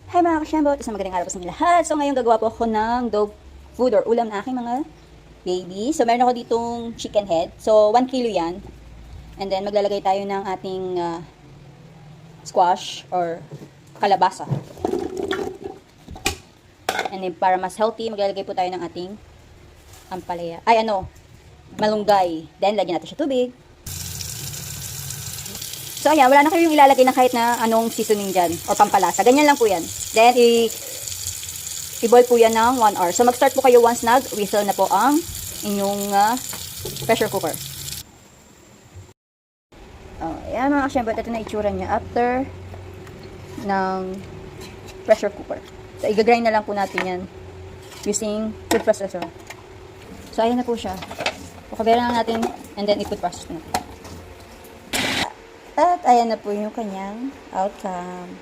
Hi mga kasyambot, isang magandang araw po sa inyo lahat. So ngayon gagawa po ako ng dog food or ulam na aking mga baby. So meron ako ditong chicken head. So 1 kilo yan. And then maglalagay tayo ng ating squash or kalabasa. And then para mas healthy, maglalagay po tayo ng ating ampalaya. Malunggay. Then lagyan natin siya tubig. So ayan, wala na kayong ilalagay na kahit na anong seasoning dyan or pampalasa. Ganyan lang po yan. Then i-boil po yan ng 1 hour. So mag-start po kayo once nag-whistle na po ang inyong pressure cooker. Ayan mga kasyembot, ito na itsura niya after ng pressure cooker. So i-grind na lang po natin yan using food processor. So ayan na po siya. Pukabera lang natin and then i-food process natin. At ayan na po yung kanyang outcome.